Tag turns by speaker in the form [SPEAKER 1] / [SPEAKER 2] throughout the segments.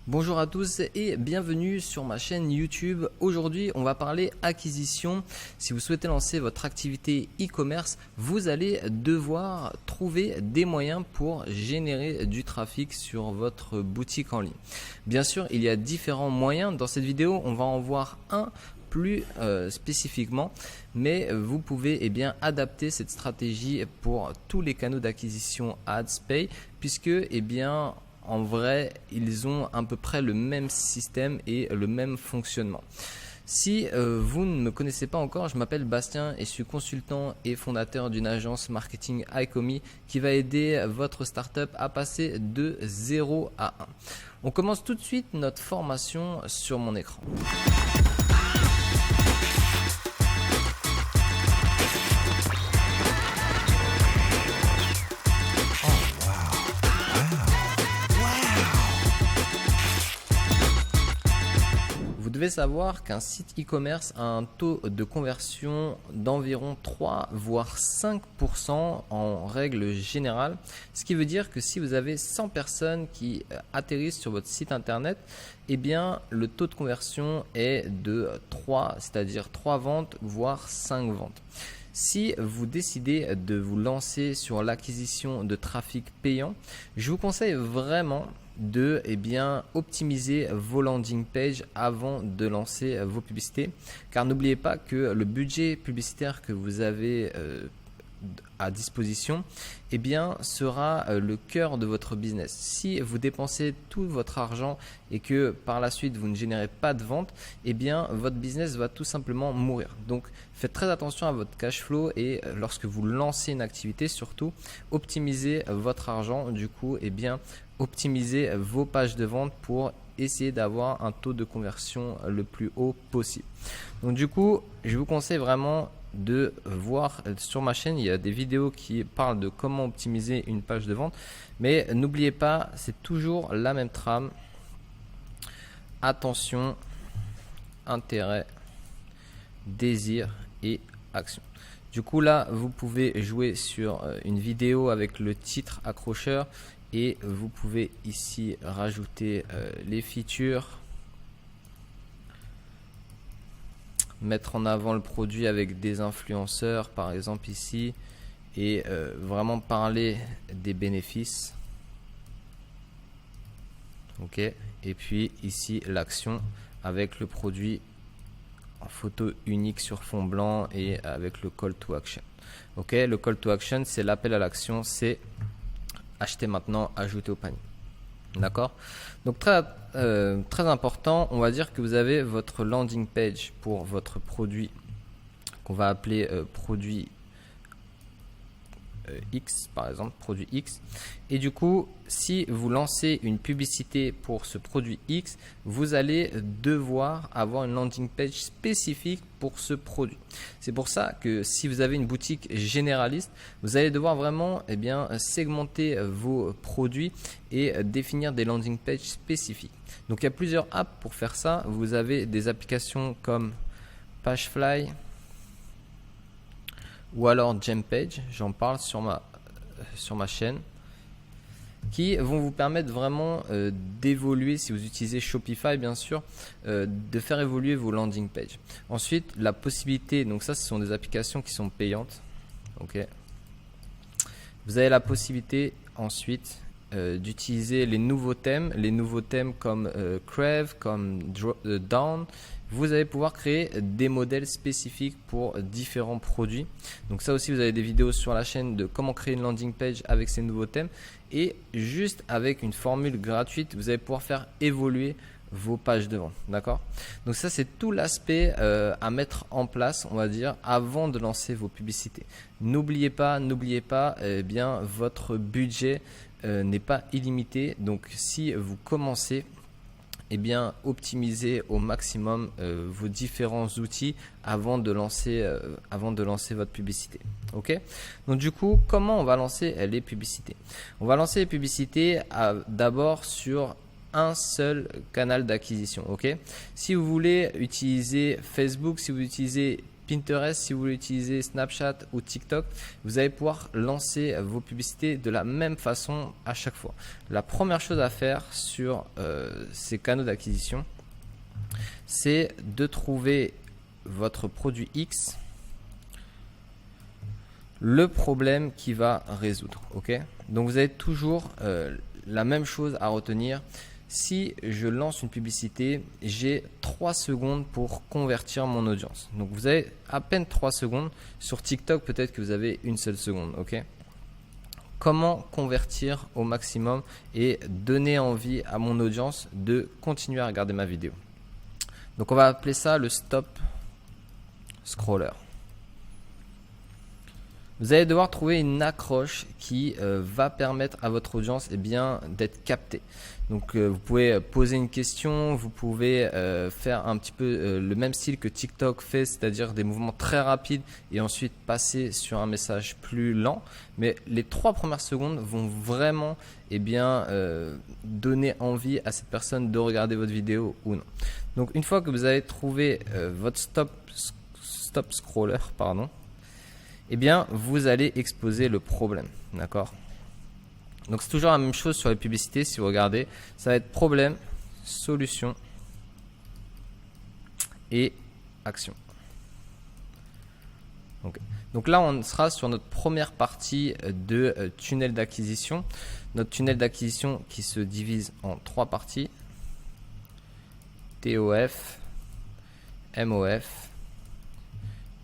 [SPEAKER 1] Bonjour à tous et bienvenue sur ma chaîne YouTube. Aujourd'hui, on va parler acquisition. Si vous souhaitez lancer votre activité e-commerce, vous allez devoir trouver des moyens pour générer du trafic sur votre boutique en ligne. Bien sûr, il y a différents moyens. Dans cette vidéo, on va en voir un plus spécifiquement, mais vous pouvez adapter cette stratégie pour tous les canaux d'acquisition AdsPay, puisque en vrai, ils ont à peu près le même système et le même fonctionnement. Si vous ne me connaissez pas encore, je m'appelle Bastien et je suis consultant et fondateur d'une agence marketing iCommis qui va aider votre startup à passer de 0 à 1. On commence tout de suite notre formation sur mon écran. Vous devez savoir qu'un site e-commerce a un taux de conversion d'environ 3 voire 5% en règle générale. Ce qui veut dire que si vous avez 100 personnes qui atterrissent sur votre site internet, le taux de conversion est de 3, c'est-à-dire 3 ventes voire 5 ventes. Si vous décidez de vous lancer sur l'acquisition de trafic payant, je vous conseille vraiment de optimiser vos landing pages avant de lancer vos publicités, car n'oubliez pas que le budget publicitaire que vous avez à disposition sera le cœur de votre business. Si vous dépensez tout votre argent et que par la suite vous ne générez pas de vente, votre business va tout simplement mourir. Donc faites très attention à votre cash flow et lorsque vous lancez une activité, surtout optimisez votre argent. Du coup, optimisez vos pages de vente pour essayer d'avoir un taux de conversion le plus haut possible. Donc du coup, je vous conseille vraiment de voir sur ma chaîne, il y a des vidéos qui parlent de comment optimiser une page de vente, mais n'oubliez pas, c'est toujours la même trame: attention, intérêt, désir et action. Du coup là, vous pouvez jouer sur une vidéo avec le titre accrocheur et vous pouvez ici rajouter les features, mettre en avant le produit avec des influenceurs par exemple ici, et vraiment parler des bénéfices. Ok, et puis ici l'action avec le produit en photo unique sur fond blanc et avec le call to action. Ok, le call to action, c'est l'appel à l'action, c'est acheter maintenant, ajouter au panier. D'accord? Donc très important, on va dire que vous avez votre landing page pour votre produit qu'on va appeler produit X, par exemple, produit X. Et du coup, si vous lancez une publicité pour ce produit X, vous allez devoir avoir une landing page spécifique pour ce produit. C'est pour ça que si vous avez une boutique généraliste, vous allez devoir vraiment segmenter vos produits et définir des landing pages spécifiques. Donc il y a plusieurs apps pour faire ça. Vous avez des applications comme Pagefly ou alors Gempage, j'en parle sur ma chaîne, qui vont vous permettre vraiment d'évoluer, si vous utilisez Shopify bien sûr, de faire évoluer vos landing pages. Ensuite, la possibilité, donc ça ce sont des applications qui sont payantes. Ok. Vous avez la possibilité ensuite d'utiliser les nouveaux thèmes comme Crave, comme Down. Vous allez pouvoir créer des modèles spécifiques pour différents produits. Donc ça aussi, vous avez des vidéos sur la chaîne de comment créer une landing page avec ces nouveaux thèmes. Et juste avec une formule gratuite, vous allez pouvoir faire évoluer vos pages de vente. D'accord? Donc ça, c'est tout l'aspect à mettre en place, on va dire, avant de lancer vos publicités. N'oubliez pas, votre budget n'est pas illimité. Donc si vous commencez, optimisez au maximum vos différents outils avant de lancer votre publicité. Ok? Donc du coup, comment on va lancer les publicités? On va lancer les publicités d'abord sur un seul canal d'acquisition. Ok? Si vous voulez utiliser Facebook, si vous utilisez Pinterest, si vous voulez utiliser Snapchat ou TikTok, vous allez pouvoir lancer vos publicités de la même façon à chaque fois. La première chose à faire sur ces canaux d'acquisition, c'est de trouver votre produit X, le problème qui va résoudre. Ok, donc vous avez toujours la même chose à retenir. Si je lance une publicité, j'ai 3 secondes pour convertir mon audience. Donc vous avez à peine 3 secondes. Sur TikTok, peut-être que vous avez une seule seconde. Ok, comment convertir au maximum et donner envie à mon audience de continuer à regarder ma vidéo? Donc on va appeler ça le stop scroller. Vous allez devoir trouver une accroche qui va permettre à votre audience d'être captée. Donc vous pouvez poser une question, vous pouvez faire un petit peu le même style que TikTok fait, c'est-à-dire des mouvements très rapides et ensuite passer sur un message plus lent. Mais les 3 premières secondes vont vraiment donner envie à cette personne de regarder votre vidéo ou non. Donc une fois que vous avez trouvé votre stop scroller, vous allez exposer le problème, d'accord? Donc c'est toujours la même chose sur les publicités. Si vous regardez, ça va être problème, solution et action. Okay. Donc là, on sera sur notre première partie de tunnel d'acquisition. Notre tunnel d'acquisition qui se divise en 3 parties. TOF, MOF,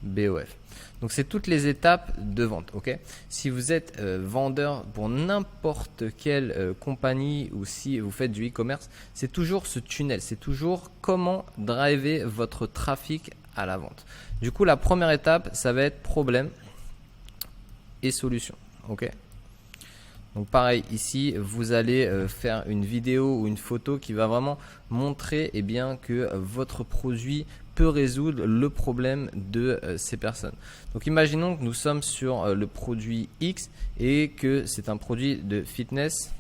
[SPEAKER 1] BOF. Donc c'est toutes les étapes de vente. Ok, si vous êtes vendeur pour n'importe quelle compagnie ou si vous faites du e-commerce, c'est toujours ce tunnel, c'est toujours comment driver votre trafic à la vente. Du coup, la première étape, ça va être problème et solution. Ok, donc pareil, ici, vous allez faire une vidéo ou une photo qui va vraiment montrer que votre produit peut résoudre le problème de ces personnes. Donc imaginons que nous sommes sur le produit X et que c'est un produit de fitness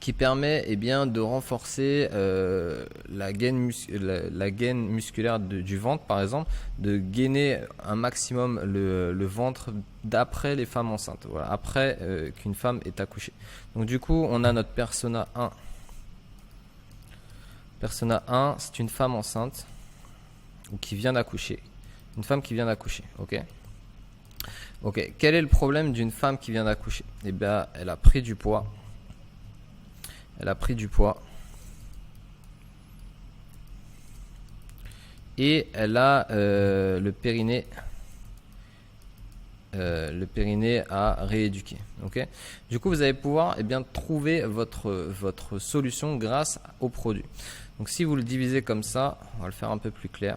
[SPEAKER 1] qui permet de renforcer la gaine musculaire du ventre, par exemple, de gainer un maximum le ventre d'après les femmes enceintes, voilà, après qu'une femme est accouchée. Donc du coup, on a notre persona 1. Persona 1, c'est une femme enceinte ou qui vient d'accoucher. Une femme qui vient d'accoucher, ok. Ok, quel est le problème d'une femme qui vient d'accoucher? Elle a pris du poids. Elle a pris du poids. Et elle a le périnée à rééduquer. Okay, du coup, vous allez pouvoir trouver votre solution grâce au produit. Donc, si vous le divisez comme ça, on va le faire un peu plus clair.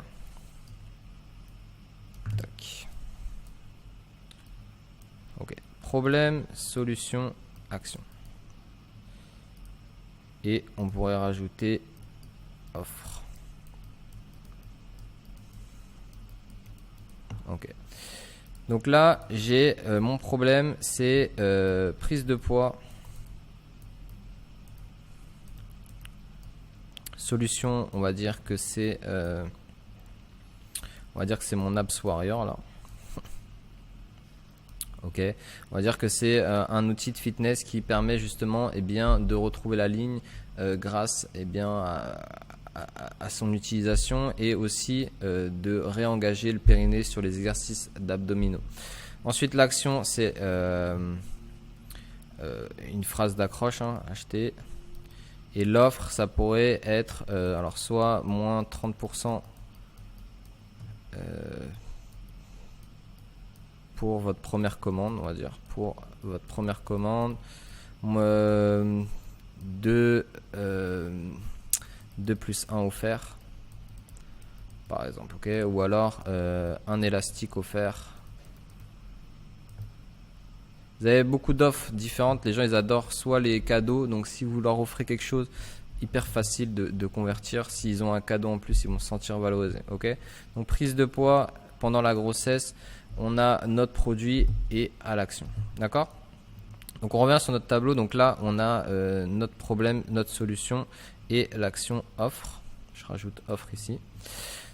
[SPEAKER 1] Tac. Ok. Problème, solution, action. Et on pourrait rajouter offre. Ok. Donc là, j'ai mon problème, c'est prise de poids. Solution, on va dire que c'est mon Abs Warrior là. Ok, on va dire que c'est un outil de fitness qui permet justement de retrouver la ligne grâce à son utilisation et aussi de réengager le périnée sur les exercices d'abdominaux. Ensuite, l'action, c'est une phrase d'accroche, acheter. Et l'offre, ça pourrait être alors soit moins 30% pour votre première commande, on va dire, pour votre première commande, 2 plus 1 offert, par exemple, ok, ou alors un élastique offert. Vous avez beaucoup d'offres différentes, les gens ils adorent soit les cadeaux, donc si vous leur offrez quelque chose, hyper facile de convertir, s'ils ont un cadeau en plus, ils vont se sentir valorisés, ok. Donc prise de poids pendant la grossesse, on a notre produit et à l'action, d'accord. Donc on revient sur notre tableau, donc là on a notre problème, notre solution et l'action offre. Je rajoute offre ici.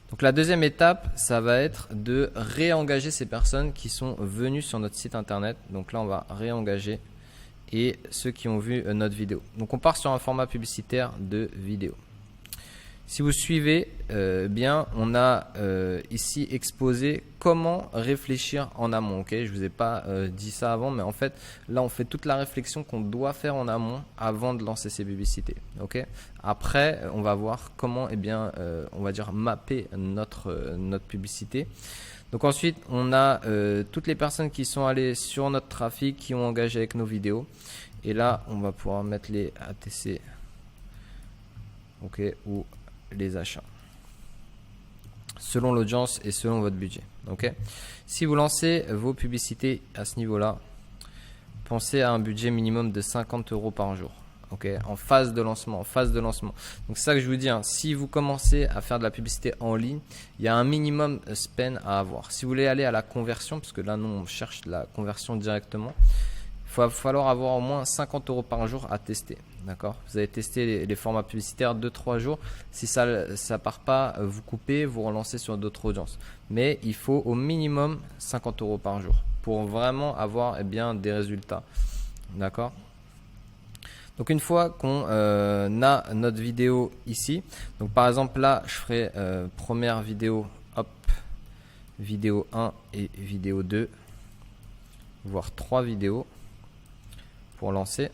[SPEAKER 1] Donc la deuxième étape, ça va être de réengager ces personnes qui sont venues sur notre site internet. Donc là, on va réengager et ceux qui ont vu notre vidéo. Donc on part sur un format publicitaire de vidéo. Si vous suivez bien, on a ici exposé comment réfléchir en amont. Okay, je ne vous ai pas dit ça avant, mais en fait, là, on fait toute la réflexion qu'on doit faire en amont avant de lancer ces publicités. Okay, après, on va voir comment, on va dire, mapper notre publicité. Donc ensuite, on a toutes les personnes qui sont allées sur notre trafic, qui ont engagé avec nos vidéos. Et là, on va pouvoir mettre les ATC ou les achats selon l'audience et selon votre budget. Si vous lancez vos publicités à ce niveau-là, pensez à un budget minimum de 50 € par jour. En phase de lancement, Donc c'est ça que je vous dis, si vous commencez à faire de la publicité en ligne, il y a un minimum spend à avoir. Si vous voulez aller à la conversion, parce que là nous on cherche la conversion directement, il va falloir avoir au moins 50 € par jour à tester. D'accord ? Vous allez tester les formats publicitaires 2-3 jours. Si ça ne part pas, vous coupez, vous relancez sur d'autres audiences. Mais il faut au minimum 50 € par jour pour vraiment avoir des résultats. D'accord ? Donc une fois qu'on a notre vidéo ici, donc par exemple là je ferai première vidéo, vidéo 1 et vidéo 2, voire 3 vidéos pour lancer.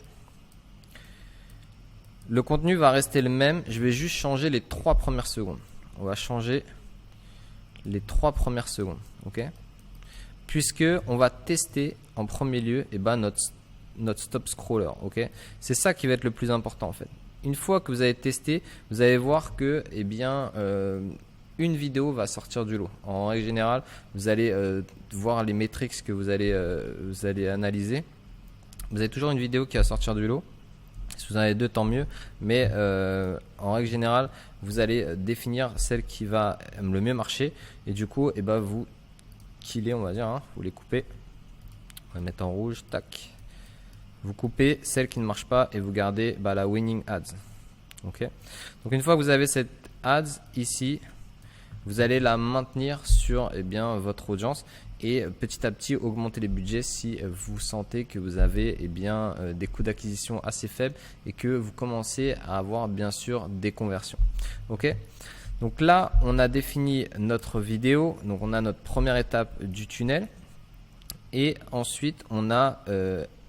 [SPEAKER 1] Le contenu va rester le même, je vais juste changer les 3 premières secondes. On va changer les 3 premières secondes, puisque on va tester en premier lieu notre stop scroller, c'est ça qui va être le plus important en fait. Une fois que vous avez testé, vous allez voir que une vidéo va sortir du lot. En règle générale, vous allez voir les métriques que vous allez analyser. Vous avez toujours une vidéo qui va sortir du lot. Si vous en avez 2, tant mieux. Mais en règle générale, vous allez définir celle qui va le mieux marcher. Et du coup, vous killez, on va dire. Vous les coupez. On va mettre en rouge. Tac. Vous coupez celle qui ne marche pas et vous gardez la winning ads. Donc une fois que vous avez cette ads ici, vous allez la maintenir sur votre audience et petit à petit augmenter les budgets si vous sentez que vous avez des coûts d'acquisition assez faibles et que vous commencez à avoir bien sûr des conversions. Donc là, on a défini notre vidéo. Donc on a notre première étape du tunnel et ensuite on a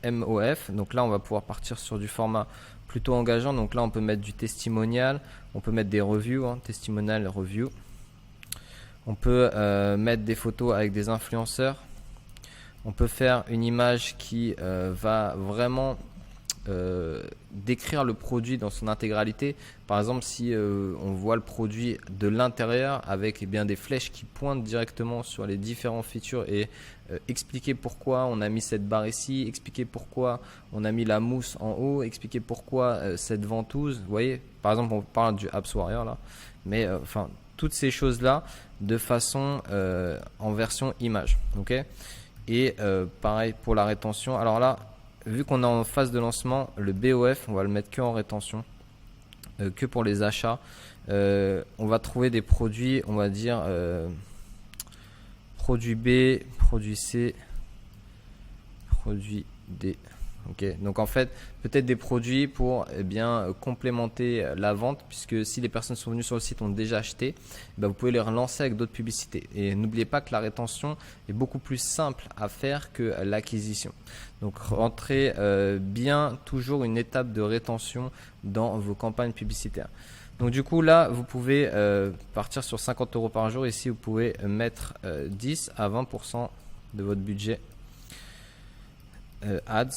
[SPEAKER 1] MOF. Donc là, on va pouvoir partir sur du format plutôt engageant. Donc là, on peut mettre du testimonial, on peut mettre des reviews, testimonial, review. On peut mettre des photos avec des influenceurs. On peut faire une image qui va vraiment décrire le produit dans son intégralité. Par exemple, si on voit le produit de l'intérieur avec des flèches qui pointent directement sur les différents features et expliquer pourquoi on a mis cette barre ici, expliquer pourquoi on a mis la mousse en haut, expliquer pourquoi cette ventouse. Vous voyez, par exemple, on parle du Apps Warrior là, mais toutes ces choses là de façon en version image. Et pareil pour la rétention. Alors là, vu qu'on est en phase de lancement, le BOF, on va le mettre que en rétention, que pour les achats. On va trouver des produits, on va dire produit B, produit C, produit D. Donc en fait, peut-être des produits pour complémenter la vente, puisque si les personnes sont venues sur le site ont déjà acheté, vous pouvez les relancer avec d'autres publicités. Et n'oubliez pas que la rétention est beaucoup plus simple à faire que l'acquisition. Donc rentrez bien toujours une étape de rétention dans vos campagnes publicitaires. Donc du coup là, vous pouvez partir sur 50 € par jour. Ici, vous pouvez mettre 10 à 20% de votre budget ads.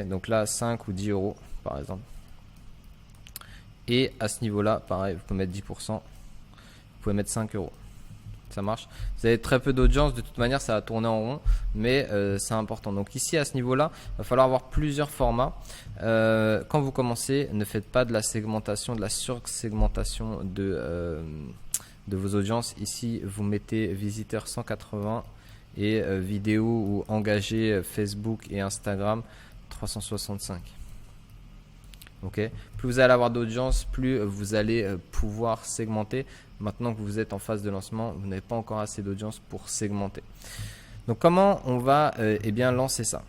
[SPEAKER 1] Donc là 5 ou 10 € par exemple. Et à ce niveau-là, pareil, vous pouvez mettre 10%, vous pouvez mettre 5 €. Ça marche. Vous avez très peu d'audience, de toute manière ça va tourner en rond, mais c'est important. Donc ici à ce niveau-là, il va falloir avoir plusieurs formats. Quand vous commencez, ne faites pas de la segmentation, de la sursegmentation de vos audiences. Ici, vous mettez visiteurs 180 et vidéo ou engagé Facebook et Instagram 365. Ok, plus vous allez avoir d'audience, plus vous allez pouvoir segmenter. Maintenant que vous êtes en phase de lancement, vous n'avez pas encore assez d'audience pour segmenter. Donc comment on va bien lancer ça?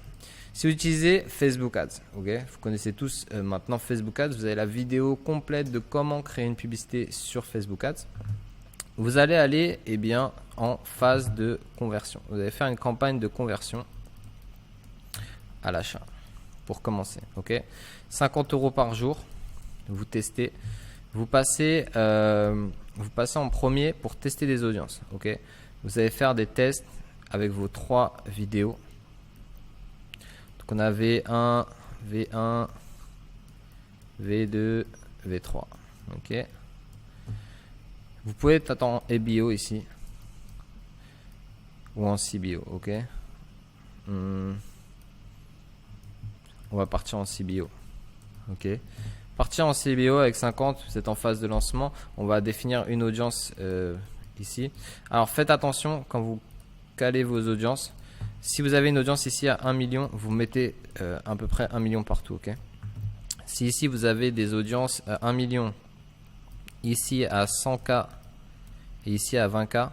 [SPEAKER 1] Si vous utilisez Facebook Ads, ok, vous connaissez tous maintenant Facebook Ads, vous avez la vidéo complète de comment créer une publicité sur Facebook Ads. Vous allez aller bien en phase de conversion. Vous allez faire une campagne de conversion à l'achat pour commencer. Ok, 50 € par jour. Vous testez. Vous passez en premier pour tester des audiences. Ok, vous allez faire des tests avec vos 3 vidéos. Donc on a V1, V1, V2, V3. Ok. Vous pouvez être en EBO ici ou en CBO. Ok. On va partir en CBO. Ok. Partir en CBO avec 50, vous êtes en phase de lancement. On va définir une audience ici. Alors faites attention quand vous calez vos audiences. Si vous avez une audience ici à 1 million, vous mettez à peu près 1 million partout. Ok. Si ici vous avez des audiences à 1 million, ici à 100K et ici à 20K,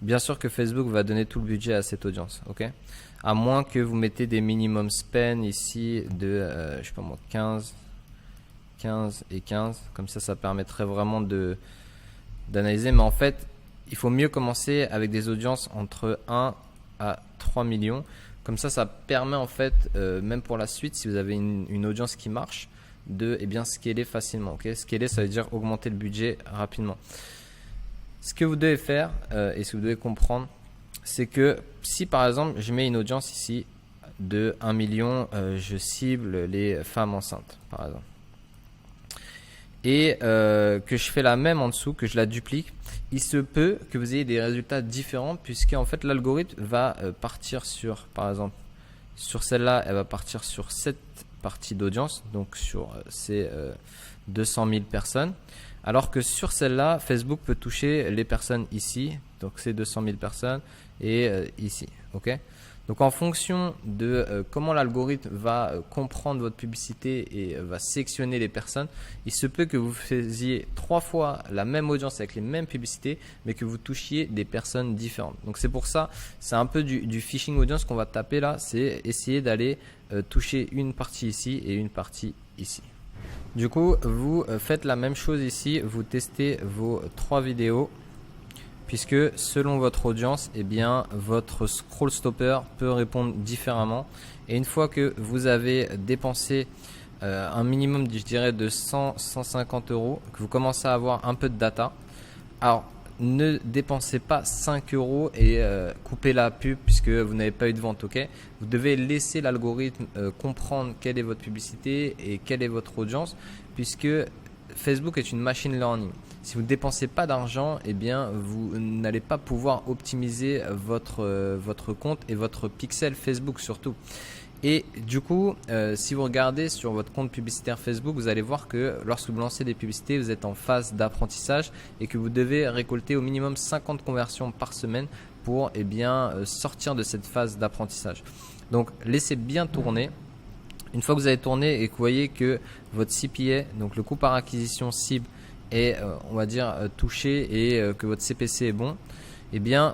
[SPEAKER 1] bien sûr que Facebook va donner tout le budget à cette audience. Ok. À moins que vous mettez des minimum spend ici de je sais pas moi 15 et 15, comme ça permettrait vraiment d'analyser. Mais en fait, il faut mieux commencer avec des audiences entre 1 à 3 millions. Comme ça permet en fait, même pour la suite, si vous avez une audience qui marche, de bien scaler facilement. Okay, scaler, ça veut dire augmenter le budget rapidement. Ce que vous devez faire et ce que vous devez comprendre, c'est que si par exemple je mets une audience ici de 1 million, je cible les femmes enceintes par exemple, et que je fais la même en dessous, que je la duplique, il se peut que vous ayez des résultats différents, puisque en fait l'algorithme va partir sur, par exemple, sur celle-là, elle va partir sur cette partie d'audience, donc sur ces 200 000 personnes, alors que sur celle-là, Facebook peut toucher les personnes ici, donc ces 200 000 personnes, et ici, ok. Donc en fonction de comment l'algorithme va comprendre votre publicité et va sélectionner les personnes, il se peut que vous faisiez 3 fois la même audience avec les mêmes publicités, mais que vous touchiez des personnes différentes. Donc c'est pour ça, c'est un peu du phishing audience qu'on va taper là, c'est essayer d'aller toucher une partie ici et une partie ici. Du coup, vous faites la même chose ici, vous testez vos 3 vidéos. Puisque selon votre audience, votre scroll stopper peut répondre différemment. Et une fois que vous avez dépensé un minimum, je dirais, de 100-150 €, que vous commencez à avoir un peu de data, alors ne dépensez pas 5 € et coupez la pub puisque vous n'avez pas eu de vente. Ok, vous devez laisser l'algorithme comprendre quelle est votre publicité et quelle est votre audience, puisque Facebook est une machine learning. Si vous ne dépensez pas d'argent, vous n'allez pas pouvoir optimiser votre compte et votre pixel Facebook surtout. Et du coup, si vous regardez sur votre compte publicitaire Facebook, vous allez voir que lorsque vous lancez des publicités, vous êtes en phase d'apprentissage et que vous devez récolter au minimum 50 conversions par semaine pour sortir de cette phase d'apprentissage. Donc, laissez bien tourner. Une fois que vous avez tourné et que vous voyez que votre CPA, donc le coût par acquisition cible, est on va dire touché et que votre CPC est bon,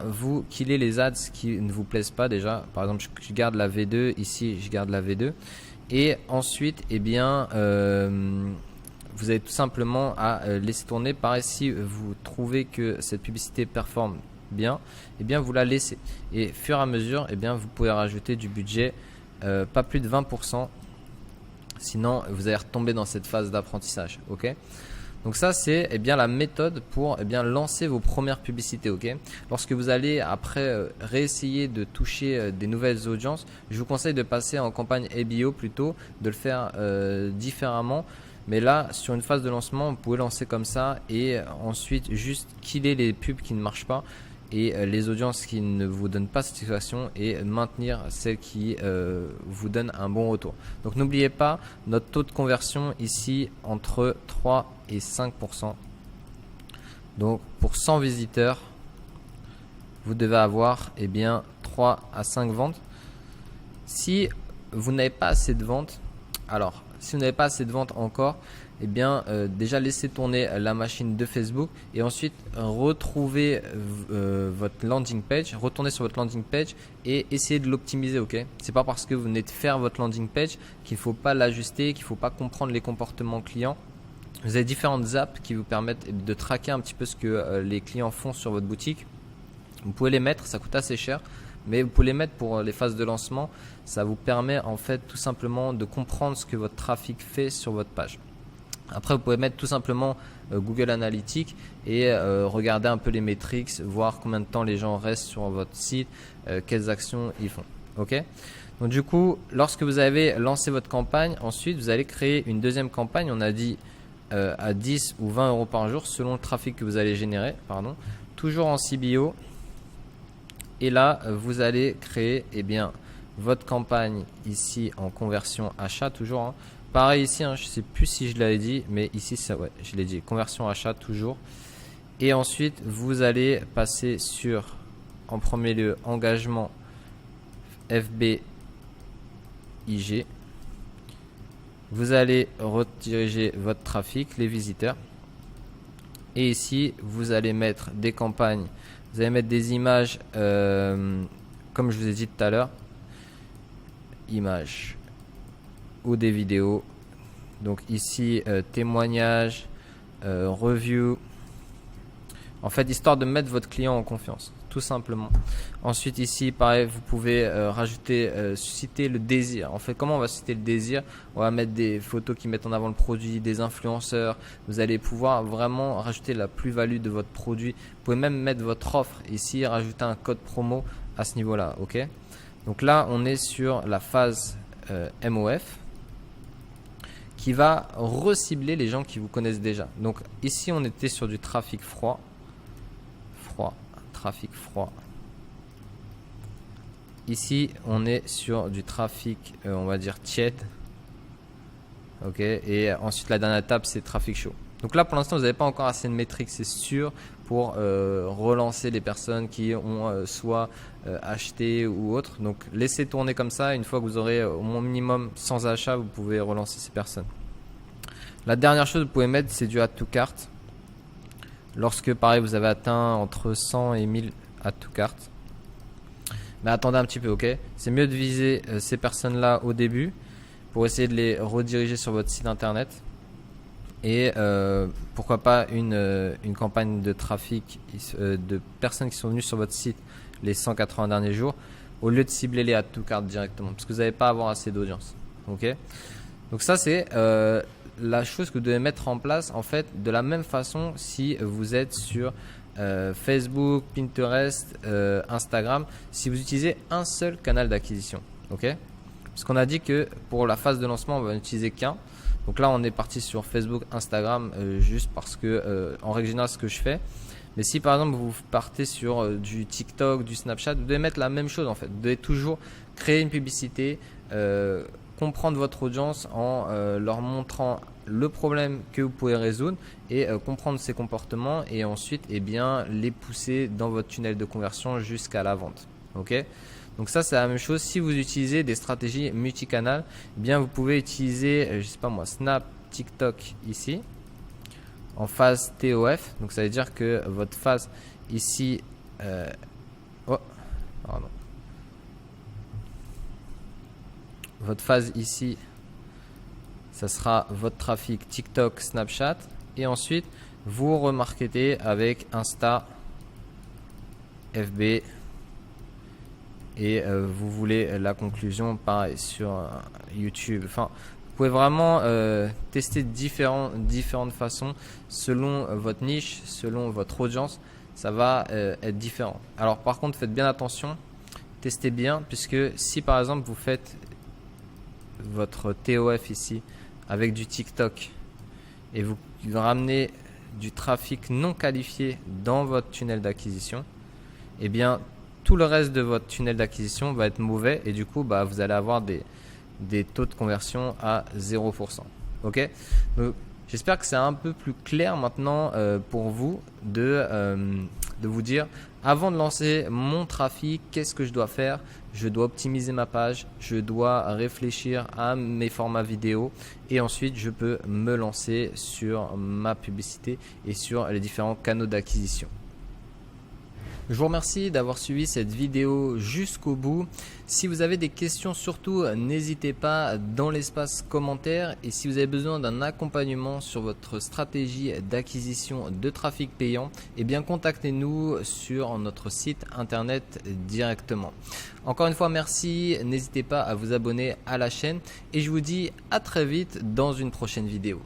[SPEAKER 1] vous killez les ads qui ne vous plaisent pas déjà. Par exemple, je garde la V2 ici, je garde la V2, et ensuite vous avez tout simplement à laisser tourner. Pareil, si vous trouvez que cette publicité performe bien, vous la laissez, et au fur et à mesure vous pouvez rajouter du budget, pas plus de 20%, sinon vous allez retomber dans cette phase d'apprentissage. Ok, donc ça c'est la méthode pour lancer vos premières publicités. Ok, lorsque vous allez après réessayer de toucher des nouvelles audiences, je vous conseille de passer en campagne EBO plutôt, de le faire différemment. Mais là, sur une phase de lancement, vous pouvez lancer comme ça et ensuite juste killer les pubs qui ne marchent pas et les audiences qui ne vous donnent pas satisfaction et maintenir celles qui vous donnent un bon retour. Donc n'oubliez pas notre taux de conversion ici entre 3 et 5%. Donc pour 100 visiteurs, vous devez avoir 3 à 5 ventes. Si vous n'avez pas assez de ventes, alors si vous n'avez pas assez de ventes encore, eh bien déjà laissez tourner la machine de Facebook et ensuite retrouvez votre landing page, retournez sur votre landing page et essayez de l'optimiser. Ok, c'est pas parce que vous venez de faire votre landing page qu'il faut pas l'ajuster, qu'il faut pas comprendre les comportements clients. Vous avez différentes apps qui vous permettent de traquer un petit peu ce que les clients font sur votre boutique. Vous pouvez les mettre, ça coûte assez cher, mais vous pouvez les mettre pour les phases de lancement. Ça vous permet en fait tout simplement de comprendre ce que votre trafic fait sur votre page. Après, vous pouvez mettre tout simplement Google Analytics et regarder un peu les métriques, voir combien de temps les gens restent sur votre site, quelles actions ils font. Ok ? Donc du coup, lorsque vous avez lancé votre campagne, ensuite vous allez créer une deuxième campagne. On a dit à 10 ou 20 euros par jour selon le trafic que vous allez générer. Toujours en CBO. Et là, vous allez créer votre campagne ici en conversion achat toujours. Hein. Pareil ici, je ne sais plus si je l'avais dit, mais ici, ouais, je l'ai dit, conversion achat toujours. Et ensuite, vous allez passer sur, en premier lieu, engagement FBIG. Vous allez rediriger votre trafic, les visiteurs. Et ici, vous allez mettre des campagnes, vous allez mettre des images, comme je vous ai dit tout à l'heure, images ou des vidéos. Donc ici, témoignages, review. En fait, histoire de mettre votre client en confiance, tout simplement. Ensuite, ici, pareil, vous pouvez rajouter, susciter le désir. En fait, comment on va susciter le désir? On va mettre des photos qui mettent en avant le produit, des influenceurs. Vous allez pouvoir vraiment rajouter la plus-value de votre produit. Vous pouvez même mettre votre offre ici, rajouter un code promo à ce niveau-là. Ok? Donc là, on est sur la phase MOF qui va recibler les gens qui vous connaissent déjà. Donc ici, on était sur du trafic froid. Trafic froid. Ici, on est sur du trafic, on va dire tiède. Ok. Et ensuite, la dernière étape, c'est trafic chaud. Donc là, pour l'instant, vous n'avez pas encore assez de métriques, c'est sûr, pour relancer les personnes qui ont soit acheté ou autre. Donc, laissez tourner comme ça. Une fois que vous aurez au minimum 100 achats, vous pouvez relancer ces personnes. La dernière chose que vous pouvez mettre, c'est du add to cart. Lorsque, pareil, vous avez atteint entre 100 et 1000 add to cart. Mais attendez un petit peu, ok? C'est mieux de viser ces personnes-là au début pour essayer de les rediriger sur votre site internet. Et pourquoi pas une campagne de trafic de personnes qui sont venues sur votre site les 180 derniers jours au lieu de cibler les add to cart directement parce que vous n'allez pas avoir assez d'audience. Ok? Donc ça c'est la chose que vous devez mettre en place en fait de la même façon si vous êtes sur Facebook, Pinterest, Instagram, si vous utilisez un seul canal d'acquisition. Ok? Parce qu'on a dit que pour la phase de lancement on va n'utiliser qu'un. Donc là on est parti sur Facebook, Instagram juste parce que en règle générale ce que je fais. Mais si par exemple vous partez sur du TikTok, du Snapchat, vous devez mettre la même chose en fait. Vous devez toujours créer une publicité, comprendre votre audience en leur montrant le problème que vous pouvez résoudre et comprendre ses comportements et ensuite les pousser dans votre tunnel de conversion jusqu'à la vente. Ok? Donc ça c'est la même chose. Si vous utilisez des stratégies multicanal, vous pouvez utiliser, je sais pas moi, Snap, TikTok ici en phase TOF. Donc ça veut dire que votre phase ici, votre phase ici, ça sera votre trafic TikTok, Snapchat et ensuite vous remarketez avec Insta, FB. Et vous voulez la conclusion pareil sur YouTube. Enfin, vous pouvez vraiment tester différentes façons selon votre niche, selon votre audience. Ça va être différent. Alors par contre, faites bien attention, testez bien puisque si par exemple vous faites votre TOF ici avec du TikTok et vous ramenez du trafic non qualifié dans votre tunnel d'acquisition, tout le reste de votre tunnel d'acquisition va être mauvais et du coup vous allez avoir des taux de conversion à 0%. Ok? Donc, J'espère que c'est un peu plus clair maintenant pour vous de vous dire, avant de lancer mon trafic, qu'est-ce que je dois faire? Je dois optimiser ma page, je dois réfléchir à mes formats vidéo et ensuite je peux me lancer sur ma publicité et sur les différents canaux d'acquisition. Je vous remercie d'avoir suivi cette vidéo jusqu'au bout. Si vous avez des questions, surtout n'hésitez pas dans l'espace commentaire, et si vous avez besoin d'un accompagnement sur votre stratégie d'acquisition de trafic payant, eh bien contactez-nous sur notre site internet directement. Encore une fois, merci, n'hésitez pas à vous abonner à la chaîne et je vous dis à très vite dans une prochaine vidéo.